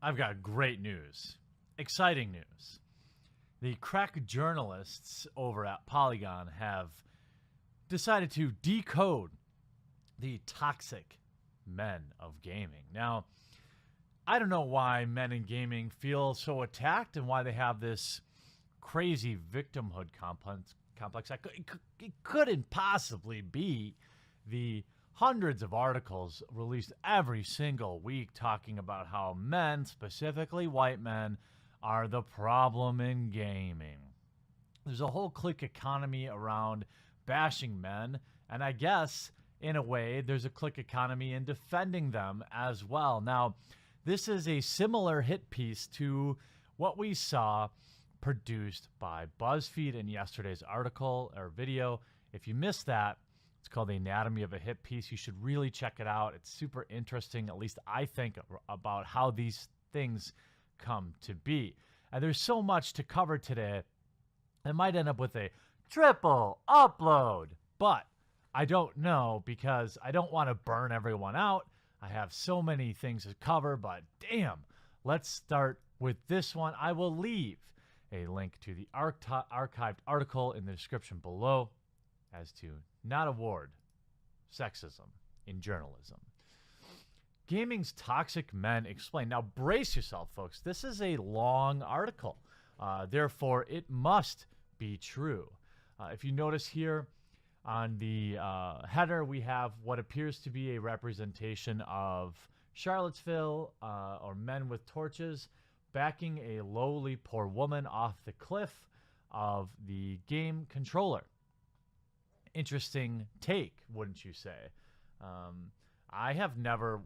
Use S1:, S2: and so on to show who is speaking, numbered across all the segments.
S1: I've got great news. Exciting news. The crack journalists over at Polygon have decided to decode the toxic men of gaming. Now, I don't know why men in gaming feel so attacked and why they have this crazy victimhood complex. It couldn't possibly be the hundreds of articles released every single week talking about how men, specifically white men, are the problem in gaming. There's a whole clique economy around bashing men, and I guess, in a way, there's a clique economy in defending them as well. Now, this is a similar hit piece to what we saw produced by BuzzFeed in yesterday's article or video. If you missed that, it's called The Anatomy of a Hit Piece. You should really check it out. It's super interesting, at least I think, about how these things come to be. And there's so much to cover today. I might end up with a triple upload, but I don't know because I don't want to burn everyone out. I have so many things to cover, but damn, let's start with this one. I will leave a link to the archived article in the description below as to not award sexism in journalism. Gaming's toxic men explained. Now brace yourself, folks. This is a long article. Therefore, it must be true. If you notice here on the header, we have what appears to be a representation of Charlottesville or men with torches backing a lowly poor woman off the cliff of the game controller. Interesting take, wouldn't you say? I have never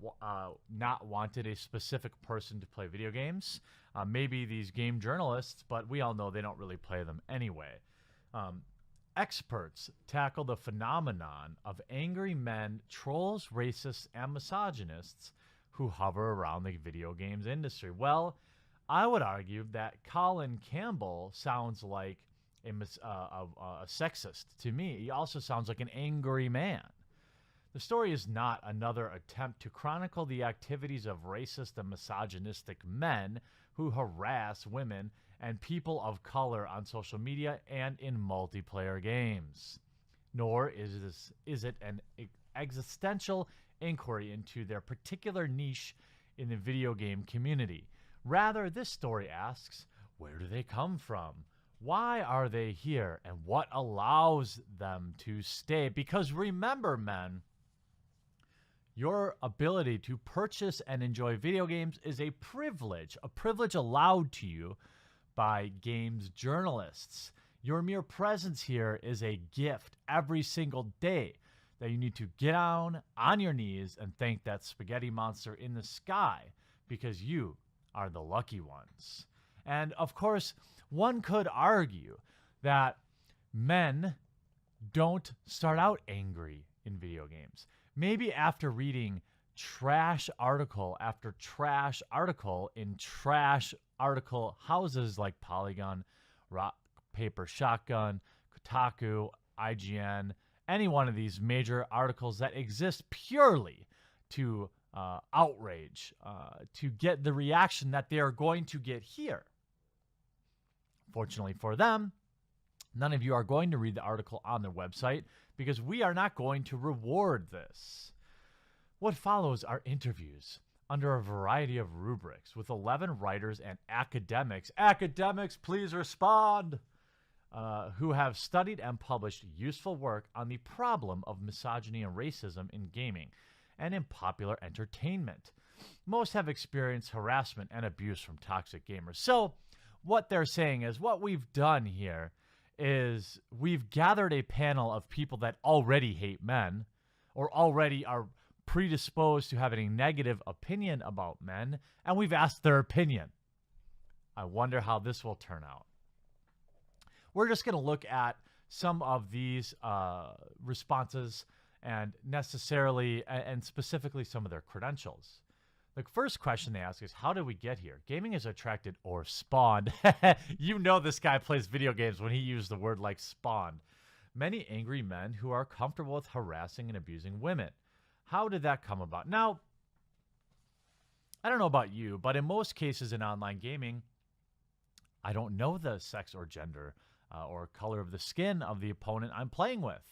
S1: not wanted a specific person to play video games. Maybe these game journalists, but we all know they don't really play them anyway. Experts tackle the phenomenon of angry men, trolls, racists, and misogynists who hover around the video games industry. Well, I would argue that Colin Campbell sounds like a sexist to me. He also sounds like an angry man. The story is not another attempt to chronicle the activities of racist and misogynistic men who harass women and people of color on social media and in multiplayer games. Nor is it an existential inquiry into their particular niche in the video game community. Rather, this story asks, where do they come from? Why are they here? And what allows them to stay? Because remember, men, your ability to purchase and enjoy video games is a privilege allowed to you by games journalists. Your mere presence here is a gift every single day that you need to get down on your knees and thank that spaghetti monster in the sky because you are the lucky ones. And of course, one could argue that men don't start out angry in video games. Maybe after reading trash article after trash article in trash article houses like Polygon, Rock, Paper, Shotgun, Kotaku, IGN, any one of these major articles that exist purely to outrage, to get the reaction that they are going to get here. Fortunately for them, none of you are going to read the article on their website because we are not going to reward this. What follows are interviews under a variety of rubrics with 11 writers and academics. Academics, please respond! Who have studied and published useful work on the problem of misogyny and racism in gaming and in popular entertainment. Most have experienced harassment and abuse from toxic gamers. So what they're saying is what we've done here is we've gathered a panel of people that already hate men or already are predisposed to having a negative opinion about men, and we've asked their opinion. I wonder how this will turn out. We're just going to look at some of these responses and necessarily and specifically some of their credentials. The first question they ask is, how did we get here? Gaming is attracted or spawned. You know this guy plays video games when he used the word like spawned. Many angry men who are comfortable with harassing and abusing women. How did that come about? Now, I don't know about you, but in most cases in online gaming, I don't know the sex or gender or color of the skin of the opponent I'm playing with.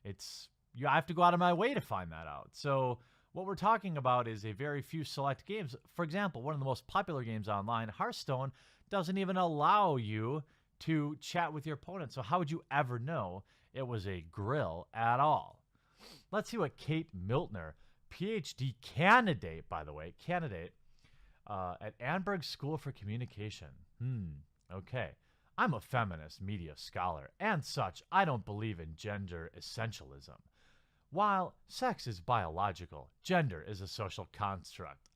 S1: I have to go out of my way to find that out. So what we're talking about is a very few select games. For example, one of the most popular games online, Hearthstone, doesn't even allow you to chat with your opponent. So how would you ever know it was a grill at all? Let's see what Kate Miltner, PhD candidate, by the way, at Annenberg School for Communication. Okay. I'm a feminist media scholar, and such, I don't believe in gender essentialism. While sex is biological, gender is a social construct.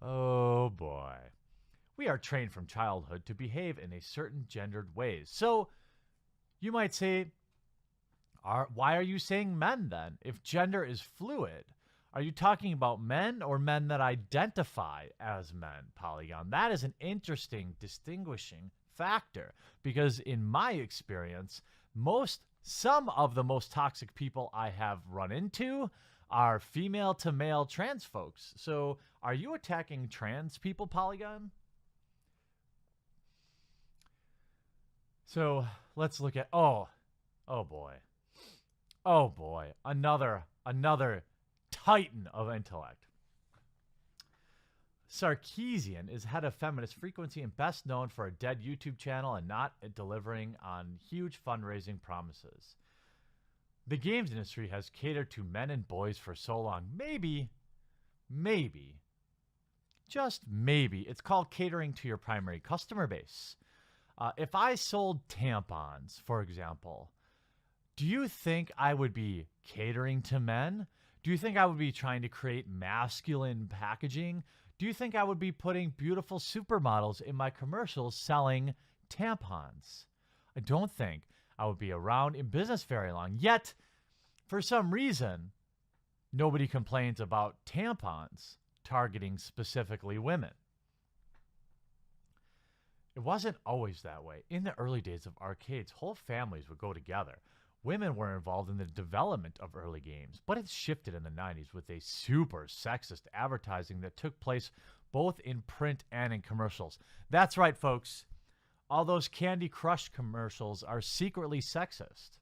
S1: Oh boy. We are trained from childhood to behave in a certain gendered ways. So you might say, why are you saying men then? If gender is fluid, are you talking about men or men that identify as men, Polygon? That is an interesting distinguishing factor because in my experience, some of the most toxic people I have run into are female to male trans folks. So are you attacking trans people, Polygon? So let's look at, oh boy, another titan of intellect. Sarkeesian is head of Feminist Frequency and best known for a dead YouTube channel and not delivering on huge fundraising promises. The games industry has catered to men and boys for so long. Maybe, just maybe, it's called catering to your primary customer base. If I sold tampons, for example, do you think I would be catering to men? Do you think I would be trying to create masculine packaging? Do you think I would be putting beautiful supermodels in my commercials selling tampons? I don't think I would be around in business very long. Yet, for some reason, nobody complains about tampons targeting specifically women. It wasn't always that way. In the early days of arcades, whole families would go together. Women were involved in the development of early games, but it shifted in the 90s with a super sexist advertising that took place both in print and in commercials. That's right, folks. All those Candy Crush commercials are secretly sexist.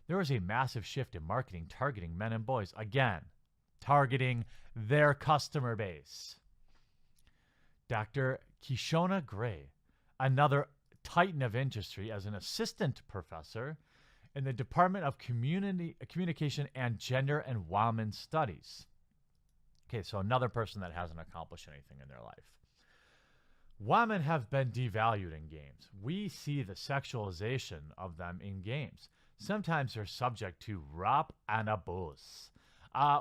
S1: There was a massive shift in marketing targeting men and boys. Again, targeting their customer base. Dr. Kishona Gray, another titan of industry as an assistant professor in the Department of Communication and Gender and Women Studies. Okay, so another person that hasn't accomplished anything in their life. Women have been devalued in games. We see the sexualization of them in games. Sometimes they're subject to rape and abuse.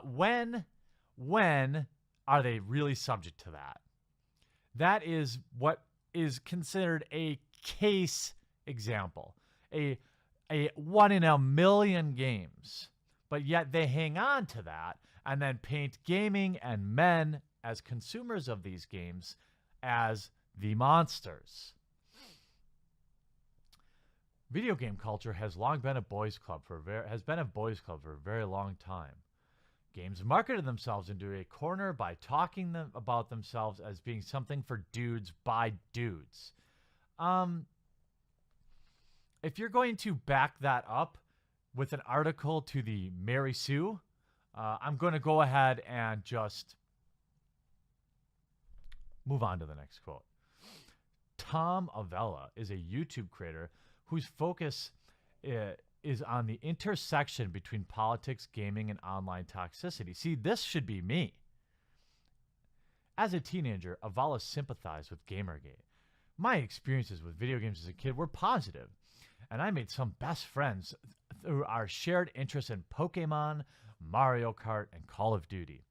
S1: When are they really subject to that? That is what is considered a case example, a 1 in a million games, but yet they hang on to that and then paint gaming and men as consumers of these games as the monsters. Video game culture has long been a boys' club for a very long time. Games marketed themselves into a corner by talking about themselves as being something for dudes by dudes. If you're going to back that up with an article to the Mary Sue, I'm going to go ahead and just move on to the next quote. Tom Avella is a YouTube creator whose focus is on the intersection between politics, gaming, and online toxicity. See, this should be me. As a teenager, Avella sympathized with Gamergate. My experiences with video games as a kid were positive, and I made some best friends through our shared interest in Pokemon, Mario Kart, and Call of Duty.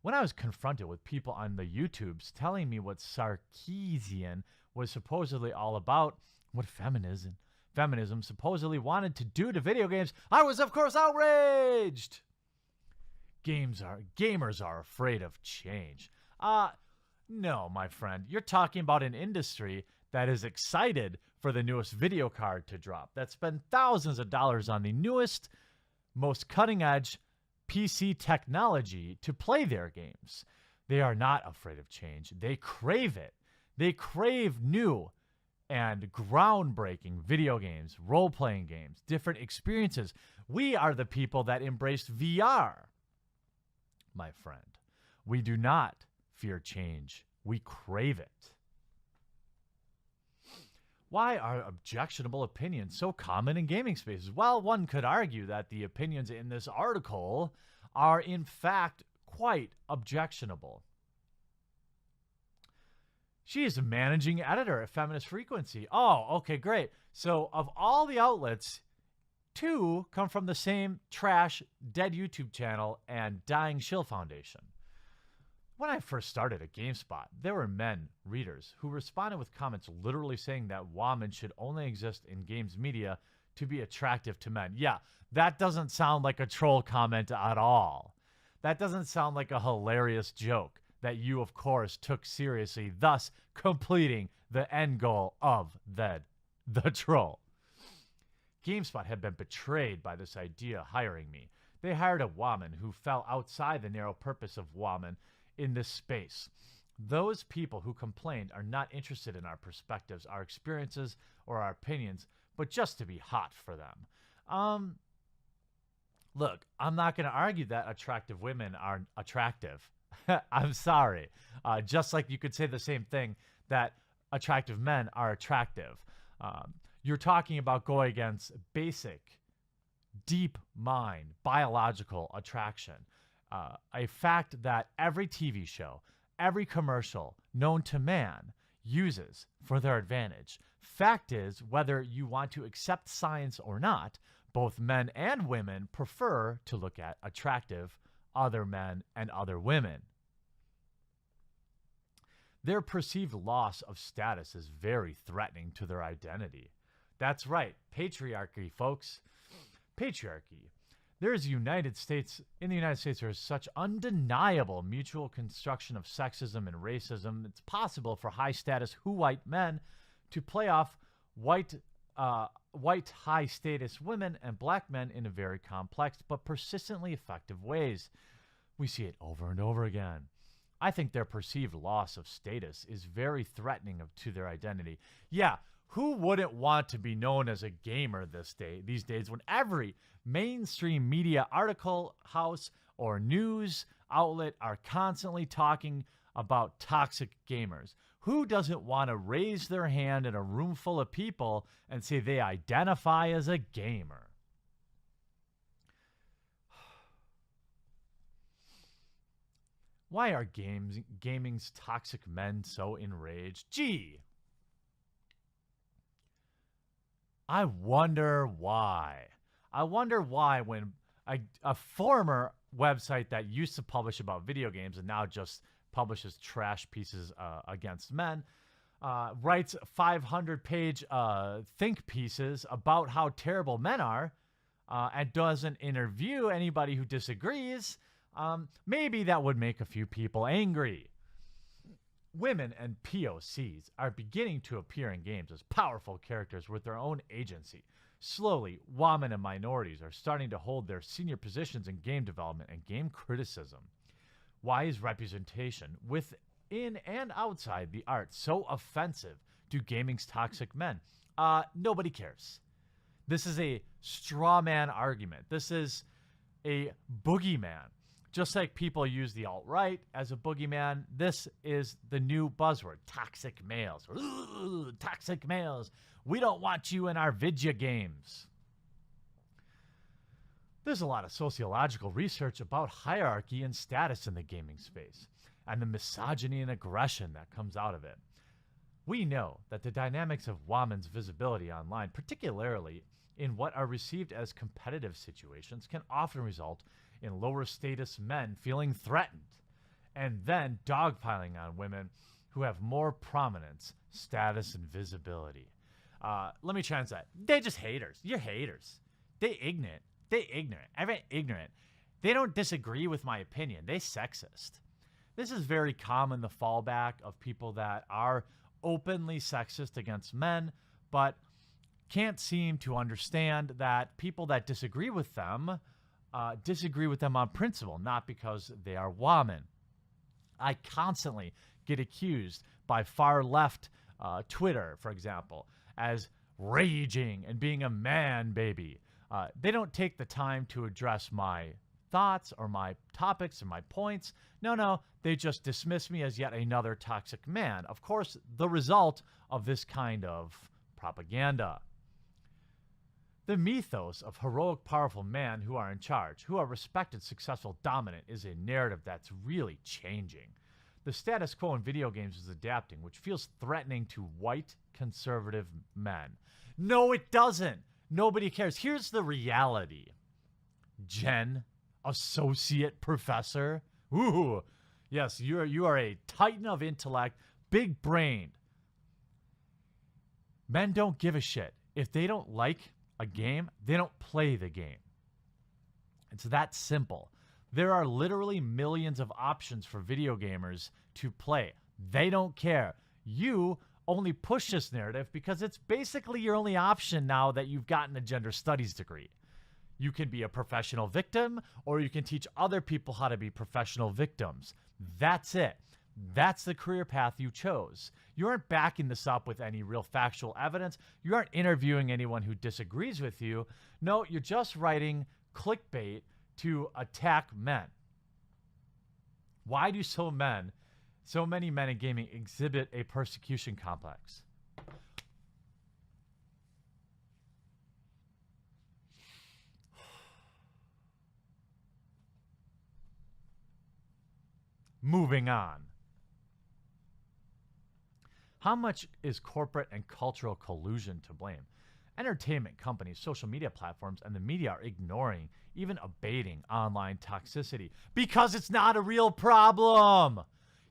S1: When I was confronted with people on the YouTubes telling me what Sarkeesian was supposedly all about, what feminism supposedly wanted to do to video games, I was, of course, outraged. Gamers are afraid of change. No, my friend. You're talking about an industry that is excited for the newest video card to drop, that spend thousands of dollars on the newest, most cutting-edge PC technology to play their games. They are not afraid of change. They crave it. They crave new and groundbreaking video games, role-playing games, different experiences. We are the people that embraced VR, my friend. We do not fear change. We crave it. Why are objectionable opinions so common in gaming spaces? Well, one could argue that the opinions in this article are in fact quite objectionable. She is a managing editor at Feminist Frequency. Oh, okay, great. So of all the outlets, 2 come from the same trash, dead YouTube channel and dying shill foundation. When I first started at GameSpot, there were men, readers, who responded with comments literally saying that women should only exist in games media to be attractive to men. Yeah, that doesn't sound like a troll comment at all. That doesn't sound like a hilarious joke that you, of course, took seriously, thus completing the end goal of the troll. GameSpot had been betrayed by this idea hiring me. They hired a woman who fell outside the narrow purpose of woman in this space. Those people who complained are not interested in our perspectives, our experiences, or our opinions, but just to be hot for them. Look, I'm not going to argue that attractive women are attractive. I'm sorry. Just like you could say the same thing that attractive men are attractive. You're talking about going against basic, deep mind, biological attraction. A fact that every TV show, every commercial known to man uses for their advantage. Fact is, whether you want to accept science or not, both men and women prefer to look at attractive other men and other women. Their perceived loss of status is very threatening to their identity. That's right, patriarchy, folks. Patriarchy. In the United States, there is such undeniable mutual construction of sexism and racism. It's possible for high-status white men to play off white high-status women and black men in a very complex but persistently effective ways. We see it over and over again. I think their perceived loss of status is very threatening to their identity. Yeah, who wouldn't want to be known as a gamer these days when every mainstream media article house or news outlet are constantly talking about toxic gamers? Who doesn't want to raise their hand in a room full of people and say they identify as a gamer? Why are gaming's toxic men so enraged? Gee, I wonder why. I wonder why when a former website that used to publish about video games and now just publishes trash pieces against men, writes 500-page think pieces about how terrible men are and doesn't interview anybody who disagrees, maybe that would make a few people angry. Women and POCs are beginning to appear in games as powerful characters with their own agency. Slowly, women and minorities are starting to hold their senior positions in game development and game criticism. Why is representation within and outside the arts so offensive to gaming's toxic men? Nobody cares. This is a straw man argument. This is a boogeyman. Just like people use the alt-right as a boogeyman, this is the new buzzword, toxic males. Ooh, toxic males. We don't want you in our video games. There's a lot of sociological research about hierarchy and status in the gaming space, and the misogyny and aggression that comes out of it. We know that the dynamics of women's visibility online, particularly in what are received as competitive situations, can often result in lower status men feeling threatened and then dogpiling on women who have more prominence, status, and visibility. Let me translate. They're just haters. You're haters. They ignorant. Everyone ignorant. They don't disagree with my opinion. They sexist. This is very common, the fallback of people that are openly sexist against men, but can't seem to understand that people that disagree with them disagree with them on principle, not because they are women. I constantly get accused by far left Twitter, for example, as raging and being a man baby. They don't take the time to address my thoughts or my topics and my points. No, they just dismiss me as yet another toxic man. Of course, the result of this kind of propaganda. The mythos of heroic, powerful men who are in charge, who are respected, successful, dominant, is a narrative that's really changing. The status quo in video games is adapting, which feels threatening to white, conservative men. No, it doesn't. Nobody cares. Here's the reality. Jen, associate professor. Ooh, yes, you are a titan of intellect, big brained. Men don't give a shit. If they don't like a game, they don't play the game. It's that simple. There are literally millions of options for video gamers to play. They don't care. You only push this narrative because it's basically your only option now that you've gotten a gender studies degree. You can be a professional victim, or you can teach other people how to be professional victims. That's it. That's the career path you chose. You aren't backing this up with any real factual evidence. You aren't interviewing anyone who disagrees with you. No, you're just writing clickbait to attack men. Why do so many men in gaming exhibit a persecution complex? Moving on. How much is corporate and cultural collusion to blame? Entertainment companies, social media platforms, and the media are ignoring, even abating online toxicity because it's not a real problem.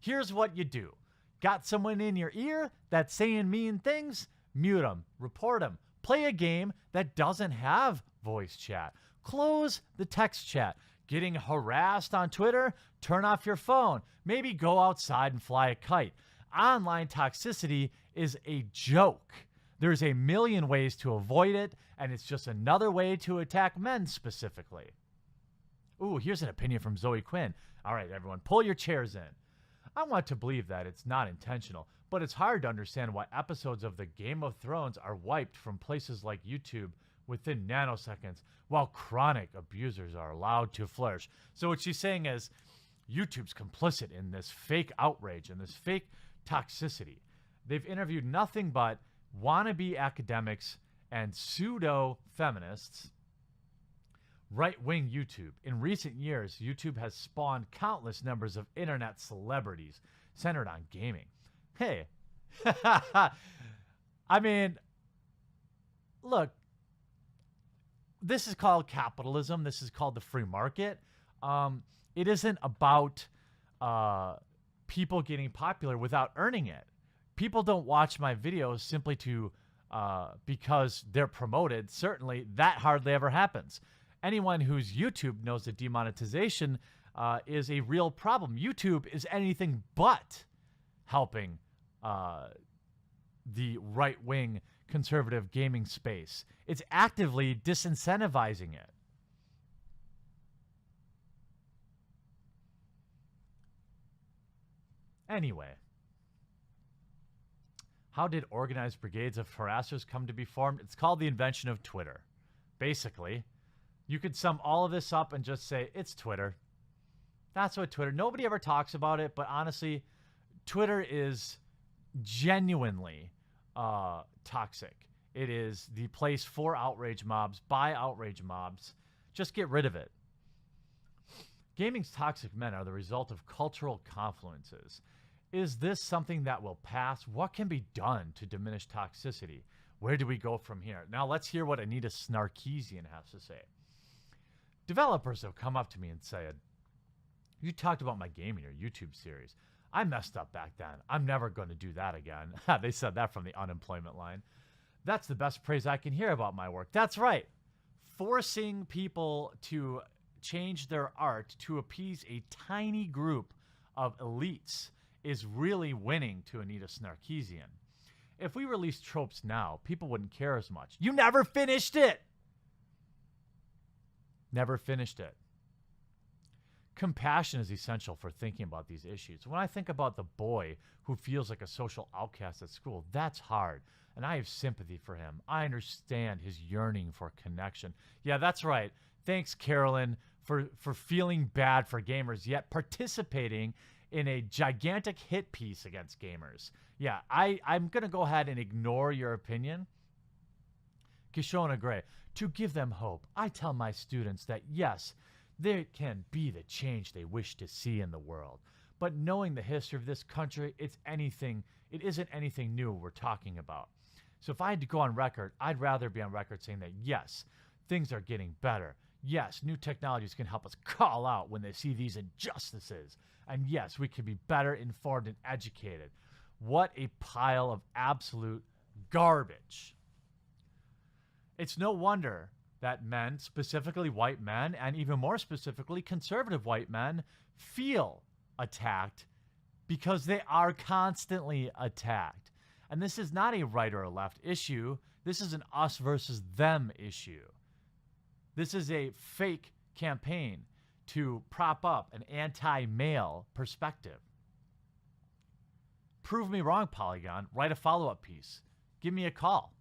S1: Here's what you do. Got someone in your ear that's saying mean things? Mute them, report them. Play a game that doesn't have voice chat. Close the text chat. Getting harassed on Twitter? Turn off your phone. Maybe go outside and fly a kite. Online toxicity is a joke. There's a million ways to avoid it, and it's just another way to attack men specifically. Ooh, here's an opinion from Zoe Quinn. All right, everyone, pull your chairs in. I want to believe that it's not intentional, but it's hard to understand why episodes of the Game of Thrones are wiped from places like YouTube within nanoseconds, while chronic abusers are allowed to flourish. So what she's saying is YouTube's complicit in this fake outrage and this fake toxicity. They've interviewed nothing but wannabe academics and pseudo-feminists, right-wing YouTube. In recent years, YouTube has spawned countless numbers of internet celebrities centered on gaming. Hey, I mean, look, this is called capitalism. This is called the free market. It isn't about people getting popular without earning it. People don't watch my videos simply to because they're promoted. Certainly, that hardly ever happens. Anyone who's YouTube knows that demonetization is a real problem. YouTube is anything but helping the right-wing conservative gaming space. It's actively disincentivizing it. Anyway, how did organized brigades of harassers come to be formed? It's called the invention of Twitter. Basically, you could sum all of this up and just say, it's Twitter. That's what Twitter, nobody ever talks about it, but honestly, Twitter is genuinely toxic. It is the place for outrage mobs, by outrage mobs. Just get rid of it. Gaming's toxic men are the result of cultural confluences. Is this something that will pass? What can be done to diminish toxicity? Where do we go from here? Now let's hear what Anita Snarkeesian has to say. Developers have come up to me and said, you talked about my gaming or YouTube series. I messed up back then. I'm never going to do that again. They said that from the unemployment line. That's the best praise I can hear about my work. That's right. Forcing people to change their art to appease a tiny group of elites is really winning to Anita Snarkeesian. If we released tropes now, people wouldn't care as much. You never finished it! Never finished it. Compassion is essential for thinking about these issues. When I think about the boy who feels like a social outcast at school, that's hard. And I have sympathy for him. I understand his yearning for connection. Yeah, that's right. Thanks, Carolyn, for feeling bad for gamers, yet participating in a gigantic hit piece against gamers. Yeah, I'm going to go ahead and ignore your opinion. Kishona Gray, to give them hope, I tell my students that yes, there can be the change they wish to see in the world. But knowing the history of this country, it isn't anything new we're talking about. So if I had to go on record, I'd rather be on record saying that yes, things are getting better. Yes, new technologies can help us call out when they see these injustices. And yes, we can be better informed and educated. What a pile of absolute garbage. It's no wonder that men, specifically white men, and even more specifically conservative white men, feel attacked because they are constantly attacked. And this is not a right or a left issue. This is an us versus them issue. This is a fake campaign to prop up an anti-male perspective. Prove me wrong, Polygon. Write a follow-up piece. Give me a call.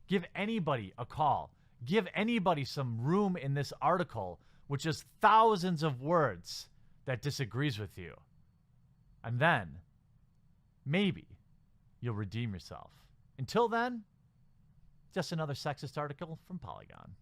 S1: Give anybody a call. Give anybody some room in this article, which is thousands of words, that disagrees with you. And then, maybe, you'll redeem yourself. Until then, just another sexist article from Polygon.